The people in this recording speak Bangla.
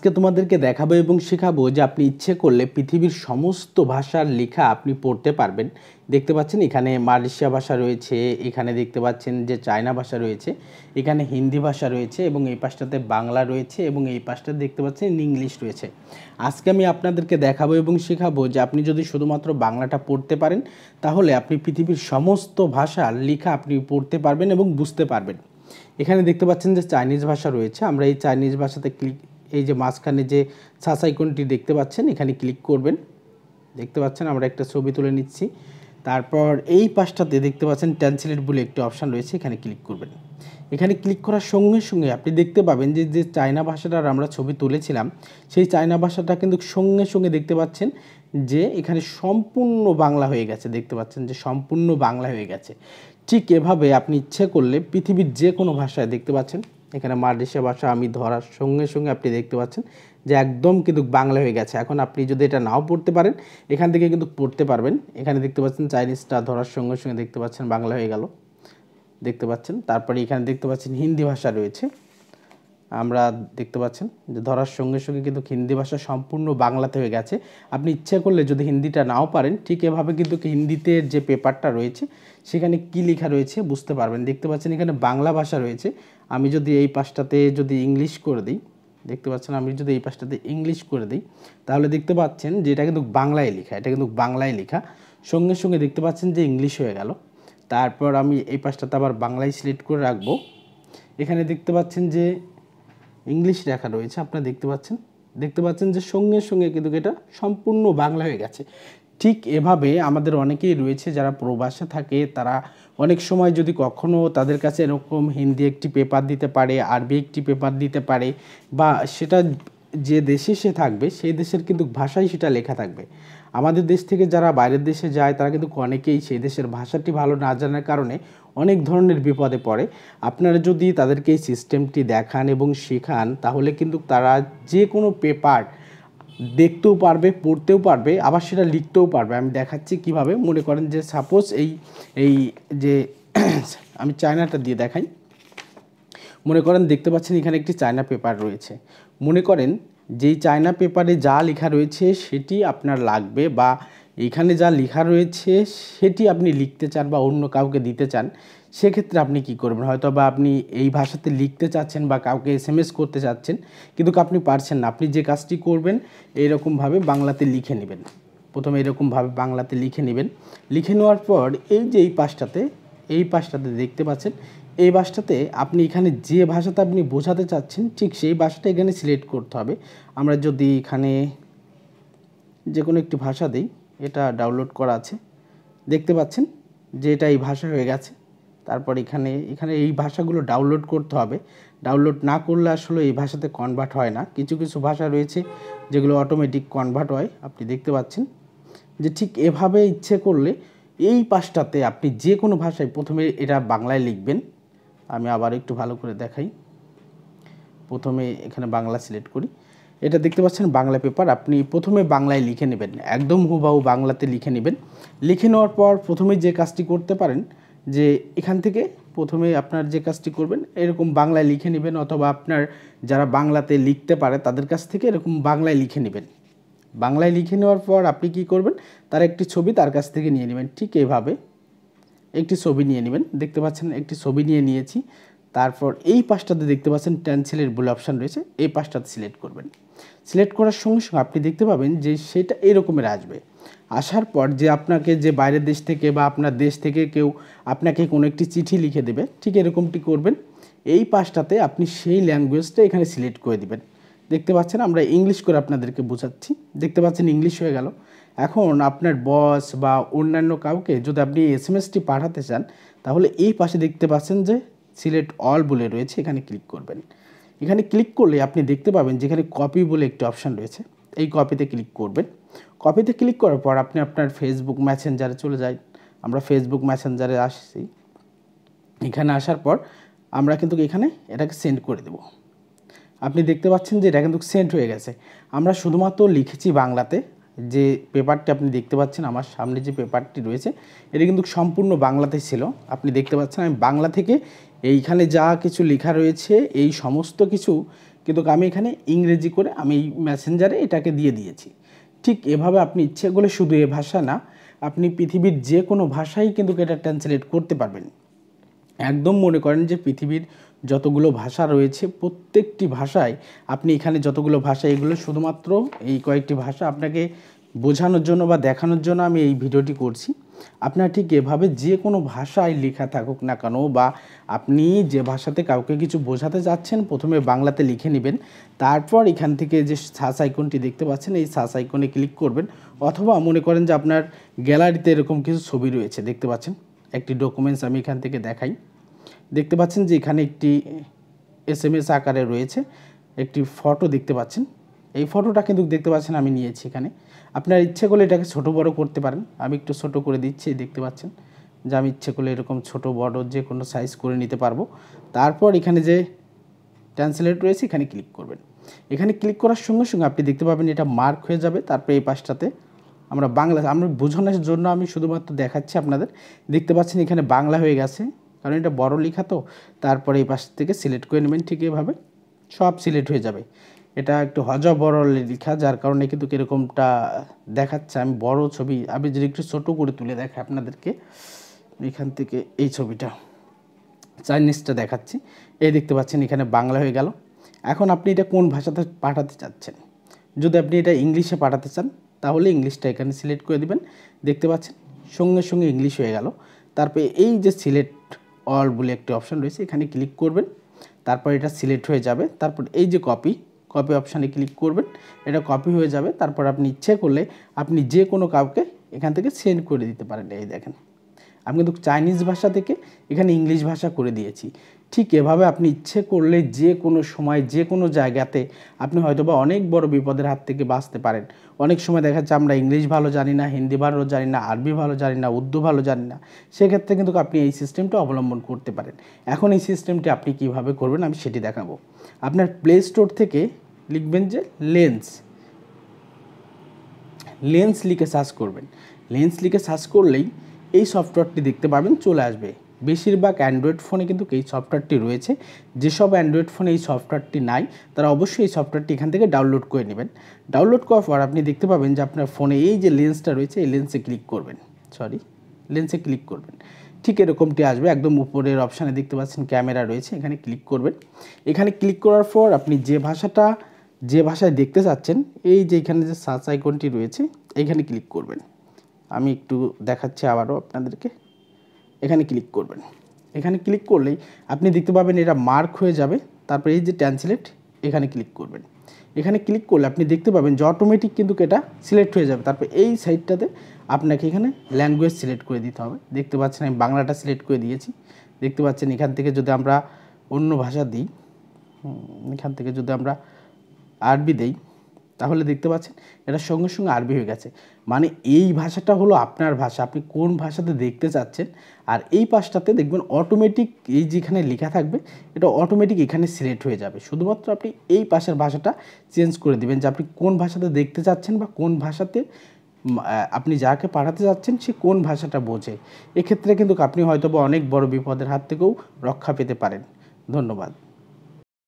আজকে তোমাদেরকে দেখাবো এবং শেখাবো যে আপনি ইচ্ছে করলে পৃথিবীর সমস্ত ভাষার লেখা আপনি পড়তে পারবেন। দেখতে পাচ্ছেন এখানে মালয়েশিয়া ভাষা রয়েছে, এখানে দেখতে পাচ্ছেন যে চায়না ভাষা রয়েছে, এখানে হিন্দি ভাষা রয়েছে এবং এই পাশটাতে বাংলা রয়েছে এবং এই পাশটাতে দেখতে পাচ্ছেন ইংলিশ রয়েছে। আজকে আমি আপনাদেরকে দেখাবো এবং শেখাবো যে আপনি যদি শুধুমাত্র বাংলাটা পড়তে পারেন তাহলে আপনি পৃথিবীর সমস্ত ভাষার লেখা আপনি পড়তে পারবেন এবং বুঝতে পারবেন। এখানে দেখতে পাচ্ছেন যে চাইনিজ ভাষা রয়েছে, আমরা এই চাইনিজ ভাষাতে এই যে মাঝখানে যে সার্চ আইকনটি দেখতে পাচ্ছেন এখানে ক্লিক করবেন। দেখতে পাচ্ছেন আমরা একটা ছবি তুলে নিচ্ছি। তারপর এই পাশটাতে দেখতে পাচ্ছেন ট্রান্সলেট বলে একটি অপশান রয়েছে, এখানে ক্লিক করবেন। এখানে ক্লিক করার সঙ্গে সঙ্গে আপনি দেখতে পাবেন যে যে চায়না ভাষাটার আমরা ছবি তুলেছিলাম সেই চায়না ভাষাটা কিন্তু সঙ্গে সঙ্গে দেখতে পাচ্ছেন যে এখানে সম্পূর্ণ বাংলা হয়ে গেছে। দেখতে পাচ্ছেন যে সম্পূর্ণ বাংলা হয়ে গেছে। ঠিক এভাবে আপনি ইচ্ছে করলে পৃথিবীর যে কোনো ভাষায় দেখতে পাচ্ছেন এখানে মালয়েশিয়া ভাষা আমি ধরার সঙ্গে সঙ্গে আপনি দেখতে পাচ্ছেন যে একদম কিন্তু বাংলা হয়ে গেছে। এখন আপনি যদি এটা নাও পড়তে পারেন এখান থেকে কিন্তু পড়তে পারবেন। এখানে দেখতে পাচ্ছেন চাইনিজটা ধরার সঙ্গে সঙ্গে দেখতে পাচ্ছেন বাংলা হয়ে গেল, দেখতে পাচ্ছেন। তারপরে এখানে দেখতে পাচ্ছেন হিন্দি ভাষা রয়েছে, আমরা দেখতে পাচ্ছেন যে ধরার সঙ্গে সঙ্গে কিন্তু হিন্দি ভাষা সম্পূর্ণ বাংলাতে হয়ে গেছে। আপনি ইচ্ছে করলে যদি হিন্দিটা নাও পারেন ঠিক এভাবে কিন্তু হিন্দিতে যে পেপারটা রয়েছে সেখানে কি লেখা রয়েছে বুঝতে পারবেন। দেখতে পাচ্ছেন এখানে বাংলা ভাষা রয়েছে, আমি যদি এই পাশটাতে যদি ইংলিশ করে দিই, দেখতে পাচ্ছেন আমি যদি এই পাশটাতে ইংলিশ করে দিই তাহলে দেখতে পাচ্ছেন যে এটা কিন্তু বাংলায় লেখা, এটা কিন্তু বাংলায় লেখা। সঙ্গে সঙ্গে দেখতে পাচ্ছেন যে ইংলিশ হয়ে গেল। তারপর আমি এই পাশটাতে আবার বাংলায় সিলেক্ট করে রাখবো। এখানে দেখতে পাচ্ছেন যে ইংলিশ লেখা রয়েছে, আপনারা দেখতে পাচ্ছেন যে সঙ্গে সঙ্গে কিন্তু এটা সম্পূর্ণ বাংলা হয়ে গেছে। ঠিক এভাবে আমাদের অনেকেই রয়েছে যারা প্রবাসে থাকে, তারা অনেক সময় যদি কখনও তাদের কাছে এরকম হিন্দি একটি পেপার দিতে পারে, আরবি একটি পেপার দিতে পারে, বা সেটা যে দেশে সে থাকবে সেই দেশের কিন্তু ভাষায় সেটা লেখা থাকবে। আমাদের দেশ থেকে যারা বাইরের দেশে যায় তারা কিন্তু অনেকেই সেই দেশের ভাষাটি ভালো না জানার কারণে অনেক ধরনের বিপদে পড়ে। আপনারা যদি তাদেরকে এই সিস্টেমটি দেখান এবং শেখান তাহলে কিন্তু তারা যে কোনো পেপার দেখতেও পারবে, পড়তেও পারবে, আবার সেটা লিখতেও পারবে। আমি দেখাচ্ছি কিভাবে। মনে করেন যে সাপোজ এই যে আমি চায়নাটা দিয়ে দেখাই। মনে করেন দেখতে পাচ্ছেন এখানে একটি চায়না পেপার রয়েছে। মনে করেন যেই চায়না পেপারে যা লেখা রয়েছে সেটি আপনার লাগবে, বা এখানে যা লেখা রয়েছে সেটি আপনি লিখতে চান বা অন্য কাউকে দিতে চান, সেক্ষেত্রে আপনি কি করবেন? হয়তো বা আপনি এই ভাষাতে লিখতে চাচ্ছেন বা কাউকে SMS করতে চাচ্ছেন কিন্তু আপনি পারছেন না। আপনি যে কাজটি করবেন এইরকমভাবে বাংলাতে লিখে নেবেন। প্রথমে এরকমভাবে বাংলাতে লিখে নেবেন। লিখে নেওয়ার পর এই যে এই পাশটাতে দেখতে পাচ্ছেন, এই ভাষাটাতে আপনি এখানে যে ভাষাতে আপনি বোঝাতে চাচ্ছেন ঠিক সেই ভাষাটা এখানে সিলেক্ট করতে হবে। আমরা যদি এখানে যে কোনো একটি ভাষা দিই, এটা ডাউনলোড করা আছে, দেখতে পাচ্ছেন যে এটা এই ভাষা হয়ে গেছে। তারপর এখানে এই ভাষাগুলো ডাউনলোড করতে হবে। ডাউনলোড না করলে আসলে এই ভাষাতে কনভার্ট হয় না। কিছু কিছু ভাষা রয়েছে যেগুলো অটোমেটিক কনভার্ট হয়। আপনি দেখতে পাচ্ছেন যে ঠিক এভাবে ইচ্ছে করলে এই পাশটাতে আপনি যে কোনো ভাষায় প্রথমে এটা বাংলায় লিখবেন। আমি আবার একটু ভালো করে দেখাই। প্রথমে এখানে বাংলা সিলেক্ট করি, এটা দেখতে পাচ্ছেন বাংলা পেপার। আপনি প্রথমে বাংলায় লিখে নেবেন, একদম হুবহু বাংলাতে লিখে নেবেন। লিখে নেওয়ার পর প্রথমে যে কাজটি করতে পারেন যে এখান থেকে প্রথমে আপনার যে কাজটি করবেন এরকম বাংলায় লিখে নেবেন, অথবা আপনার যারা বাংলাতে লিখতে পারে তাদের কাছ থেকে এরকম বাংলায় লিখে নেবেন। বাংলায় লিখে নেওয়ার পর আপনি কি করবেন, তার একটি ছবি তার কাছ থেকে নিয়ে নেবেন। ঠিক এইভাবে একটি ছবি নিয়ে নেবেন। দেখতে পাচ্ছেন একটি ছবি নিয়ে নিয়েছি। তারপর এই পাশটাতে দেখতে পাচ্ছেন ট্রান্সলেট বলে অপশান রয়েছে, এই পাশটাতে সিলেক্ট করবেন। সিলেক্ট করার সঙ্গে সঙ্গে আপনি দেখতে পাবেন যে সেটা এরকমের আসবে। আসার পর যে আপনাকে যে বাইরের দেশ থেকে বা আপনার দেশ থেকে কেউ আপনাকে কোনো একটি চিঠি লিখে দেবে, ঠিক এরকমটি করবেন। এই পাশটাতে আপনি সেই ল্যাঙ্গুয়েজটা এখানে সিলেক্ট করে দিবেন। দেখতে পাচ্ছেন আমরা ইংলিশ করে আপনাদেরকে বোঝাচ্ছি, দেখতে পাচ্ছেন ইংলিশ হয়ে গেল। এখন আপনার বস বা অন্যান্য কাউকে যদি আপনি SMS-টি পাঠাতে চান তাহলে এই পাশে দেখতে পাচ্ছেন যে সিলেক্ট অল বলে রয়েছে, এখানে ক্লিক করবেন। এখানে ক্লিক করলে আপনি দেখতে পাবেন যেখানে কপি বলে একটি অপশান রয়েছে, এই কপিতে ক্লিক করবেন। কপিতে ক্লিক করার পর আপনি আপনার ফেসবুক মেসেঞ্জারে চলে যাই। আমরা ফেসবুক মেসেঞ্জারে আসছি। এখানে আসার পর আমরা কিন্তু এখানে এটাকে সেন্ড করে দেব। আপনি দেখতে পাচ্ছেন যে এটা কিন্তু সেন্ড হয়ে গেছে। আমরা শুধুমাত্র লিখেছি বাংলাতে। যে পেপারটি আপনি দেখতে পাচ্ছেন আমার সামনে যে পেপারটি রয়েছে এটা কিন্তু সম্পূর্ণ বাংলাতে ছিল। আপনি দেখতে পাচ্ছেন আমি বাংলা থেকে এইখানে যা কিছু লেখা রয়েছে এই সমস্ত কিছু কিন্তু আমি এখানে ইংরেজি করে আমি মেসেঞ্জারে এটাকে দিয়ে দিয়েছি। ঠিক এভাবে আপনি ইচ্ছে করলে শুধু এ ভাষা না, আপনি পৃথিবীর যে কোনো ভাষাই কিন্তু এটা ট্রান্সলেট করতে পারবেন। একদম মনে করেন যে পৃথিবীর যতগুলো ভাষা রয়েছে প্রত্যেকটি ভাষায় আপনি এখানে যতগুলো ভাষা, এগুলো শুধুমাত্র এই কয়েকটি ভাষা আপনাকে বোঝানোর জন্য বা দেখানোর জন্য আমি এই ভিডিওটি করছি। আপনার ঠিক এভাবে যে কোনো ভাষায় লেখা থাকুক না কেন, বা আপনি যে ভাষাতে কাউকে কিছু বোঝাতে চাচ্ছেন প্রথমে বাংলাতে লিখে নেবেন, তারপর এখান থেকে যে সার্চ আইকনটি দেখতে পাচ্ছেন এই সার্চ আইকনে ক্লিক করবেন। অথবা মনে করেন যে আপনার গ্যালারিতে এরকম কিছু ছবি রয়েছে, দেখতে পাচ্ছেন একটি ডকুমেন্টস আমি এখান থেকে দেখাই। দেখতে পাচ্ছেন যে এখানে একটি SMS আকারে রয়েছে একটি ফটো দেখতে পাচ্ছেন। এই ফটোটা কিন্তু দেখতে পাচ্ছেন আমি নিয়েছি এখানে। আপনার ইচ্ছে করলে এটাকে ছোট বড় করতে পারেন। আমি একটু ছোট করে দিচ্ছি, দেখতে পাচ্ছেন যে আমি ইচ্ছে করলে এরকম ছোট বড় যে কোনো সাইজ করে নিতে পারবো। তারপর এখানে যে ট্রান্সলেট রয়েছে এখানে ক্লিক করবেন। এখানে ক্লিক করার সঙ্গে সঙ্গে আপনি দেখতে পাবেন এটা মার্ক হয়ে যাবে। তারপরে এই পাশটাতে আমরা বাংলা, আমরা বোঝানোর জন্য আমি শুধুমাত্র দেখাচ্ছি আপনাদের। দেখতে পাচ্ছেন এখানে বাংলা হয়ে গেছে, কারণ এটা বড় লেখা তো। তারপরে এই পাশ থেকে সিলেক্ট করে নেবেন, ঠিক এভাবে সব সিলেক্ট হয়ে যাবে। এটা একটু বড় লেখা, যার কারণে কিন্তু কীরকমটা দেখাচ্ছে। আমি বড় ছবি, আমি যদি একটু ছোটো করে তুলে দেখাই আপনাদেরকে, এখান থেকে এই ছবিটা চাইনিজটা দেখাচ্ছি। এই দেখতে পাচ্ছেন এখানে বাংলা হয়ে গেল। এখন আপনি এটা কোন ভাষাতে পাঠাতে চাচ্ছেন। যদি আপনি এটা ইংলিশে পাঠাতে চান তাহলে ইংলিশটা এখানে সিলেক্ট করে দিবেন। দেখতে পাচ্ছেন সঙ্গে সঙ্গে ইংলিশ হয়ে গেল। তারপরে এই যে সিলেক্ট অল বলে একটি অপশান রয়েছে এখানে ক্লিক করবেন। তারপর এটা সিলেক্ট হয়ে যাবে। তারপর এই যে কপি অপশানে ক্লিক করবেন, এটা কপি হয়ে যাবে। তারপর আপনি ইচ্ছে করলে আপনি যে কোনো কাউকে এখান থেকে সেন্ড করে দিতে পারেন। এই দেখেন আমি কিন্তু চাইনিজ ভাষা থেকে এখানে ইংলিশ ভাষা করে দিয়েছি। ঠিক এভাবে আপনি ইচ্ছে করলে যে কোনো সময় যে কোনো জায়গাতে আপনি হয়তোবা অনেক বড় বিপদের হাত থেকে বাঁচতে পারেন। অনেক সময় দেখা যাচ্ছে আমরা ইংলিশ ভালো জানি না, হিন্দি ভালো জানি না, আরবি ভালো জানি না, উর্দু ভালো জানি না, সেক্ষেত্রে কিন্তু আপনি এই সিস্টেমটা অবলম্বন করতে পারেন। এখন এই সিস্টেমটি আপনি কিভাবে করবেন আমি সেটি দেখাবো। আপনার প্লে স্টোর থেকে লিখবেন যে লেন্স লিখে সার্চ করবেন। লেন্স লিখে সার্চ করলেই এই সফটওয়্যারটি দেখতে পাবেন চলে আসবে। বেশিরভাগ অ্যান্ড্রয়েড ফোনে কিন্তু এই সফটওয়্যারটি রয়েছে। যেসব অ্যান্ড্রয়েড ফোনে এই সফটওয়্যারটি নাই তারা অবশ্যই এই সফটওয়্যারটি এখান থেকে ডাউনলোড করে নেবেন। ডাউনলোড করার পর আপনি দেখতে পাবেন যে আপনার ফোনে এই যে লেন্সটা রয়েছে এই লেন্সে ক্লিক করবেন। লেন্সে ক্লিক করবেন, ঠিক এরকমটি আসবে। একদম উপরের অপশানে দেখতে পাচ্ছেন ক্যামেরা রয়েছে, এখানে ক্লিক করবেন। এখানে ক্লিক করার পর আপনি যে ভাষায় দেখতে চাচ্ছেন এই যে এখানে যে সার্চ আইকনটি রয়েছে এইখানে ক্লিক করবেন। আমি একটু দেখাচ্ছি আবারও আপনাদেরকে। এখানে ক্লিক করবেন। এখানে ক্লিক করলেই আপনি দেখতে পাবেন এটা মার্ক হয়ে যাবে। তারপরে এই যে ট্রান্সলেট এখানে ক্লিক করবেন। এখানে ক্লিক করলে আপনি দেখতে পাবেন যে অটোমেটিক কিন্তু এটা সিলেক্ট হয়ে যাবে। তারপর এই সাইডটাতে আপনাকে এখানে ল্যাঙ্গুয়েজ সিলেক্ট করে দিতে হবে। দেখতে পাচ্ছেন আমি বাংলাটা সিলেক্ট করে দিয়েছি। দেখতে পাচ্ছেন এখান থেকে যদি আমরা অন্য ভাষা দিই, এখান থেকে যদি আমরা আরবি দেই তাহলে দেখতে পাচ্ছেন এটা সঙ্গে সঙ্গে আরবি হয়ে গেছে। মানে এই ভাষাটা হলো আপনার ভাষা, আপনি কোন ভাষাতে দেখতে চাচ্ছেন। আর এই পাশটাতে দেখবেন অটোমেটিক এই যেখানে লেখা থাকবে এটা অটোমেটিক এখানে সিলেক্ট হয়ে যাবে। শুধুমাত্র আপনি এই পাশের ভাষাটা চেঞ্জ করে দিবেন যে আপনি কোন ভাষাতে দেখতে চাচ্ছেন বা কোন ভাষাতে আপনি যাকে পাঠাতে যাচ্ছেন সে কোন ভাষাটা বোঝে। এক্ষেত্রে কিন্তু আপনি হয়তো বা অনেক বড় বিপদের হাত থেকেও রক্ষা পেতে পারেন। ধন্যবাদ।